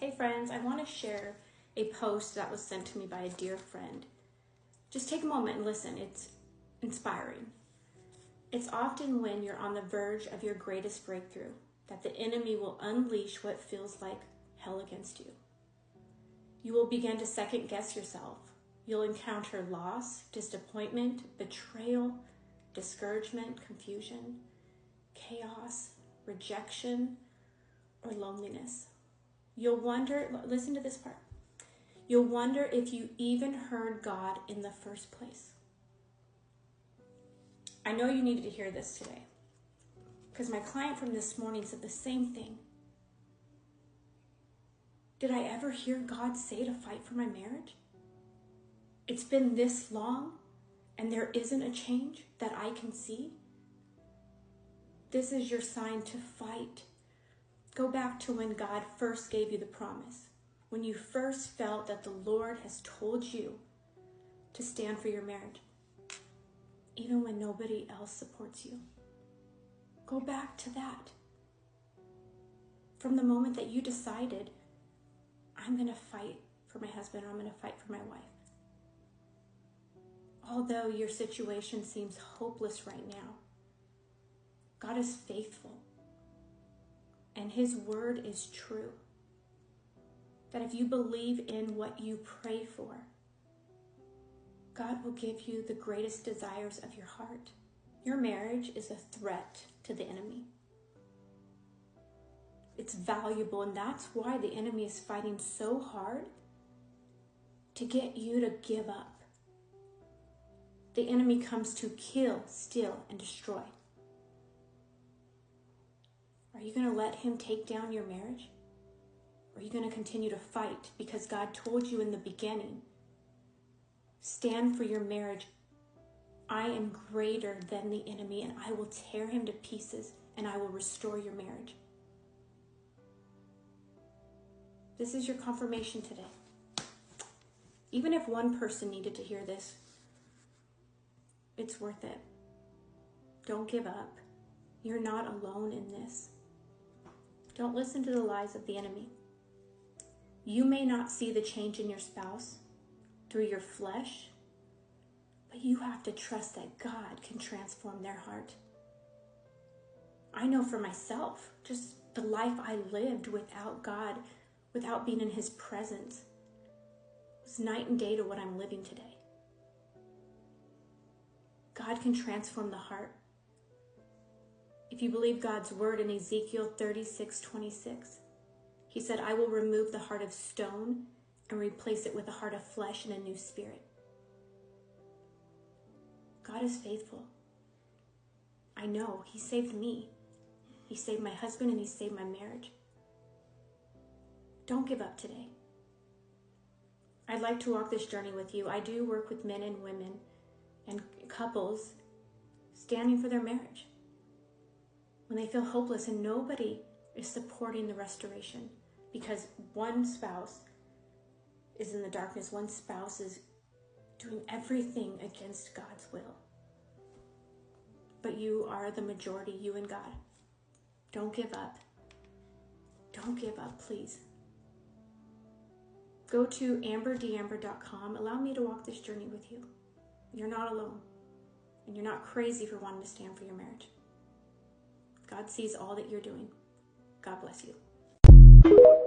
Hey friends, I want to share a post that was sent to me by a dear friend. Just take a moment and listen. It's inspiring. It's often when you're on the verge of your greatest breakthrough that the enemy will unleash what feels like hell against you. You will begin to second guess yourself. You'll encounter loss, disappointment, betrayal, discouragement, confusion, chaos, rejection, or loneliness. You'll wonder, listen to this part. You'll wonder if you even heard God in the first place. I know you needed to hear this today because my client from this morning said the same thing. Did I ever hear God say to fight for my marriage? It's been this long and there isn't a change that I can see. This is your sign to fight. Go back to when God first gave you the promise, when you first felt that the Lord has told you to stand for your marriage, even when nobody else supports you. Go back to that. From the moment that you decided, I'm going to fight for my husband, or I'm going to fight for my wife. Although your situation seems hopeless right now, God is faithful. And his word is true. That if you believe in what you pray for, God will give you the greatest desires of your heart. Your marriage is a threat to the enemy. It's valuable, and that's why the enemy is fighting so hard to get you to give up. The enemy comes to kill, steal, and destroy. Are you going to let him take down your marriage? Or are you going to continue to fight because God told you in the beginning, stand for your marriage. I am greater than the enemy and I will tear him to pieces and I will restore your marriage. This is your confirmation today. Even if one person needed to hear this, it's worth it. Don't give up. You're not alone in this. Don't listen to the lies of the enemy. You may not see the change in your spouse through your flesh, but you have to trust that God can transform their heart. I know for myself, just the life I lived without God, without being in his presence, was night and day to what I'm living today. God can transform the heart. If you believe God's word in Ezekiel 36:26, he said, I will remove the heart of stone and replace it with a heart of flesh and a new spirit. God is faithful. I know he saved me. He saved my husband and he saved my marriage. Don't give up today. I'd like to walk this journey with you. I do work with men and women and couples standing for their marriage. When they feel hopeless and nobody is supporting the restoration because one spouse is in the darkness, one spouse is doing everything against God's will. But you are the majority, you and God. Don't give up. Don't give up, please. Go to amberdeamber.com. Allow me to walk this journey with you. You're not alone. And you're not crazy for wanting to stand for your marriage. God sees all that you're doing. God bless you.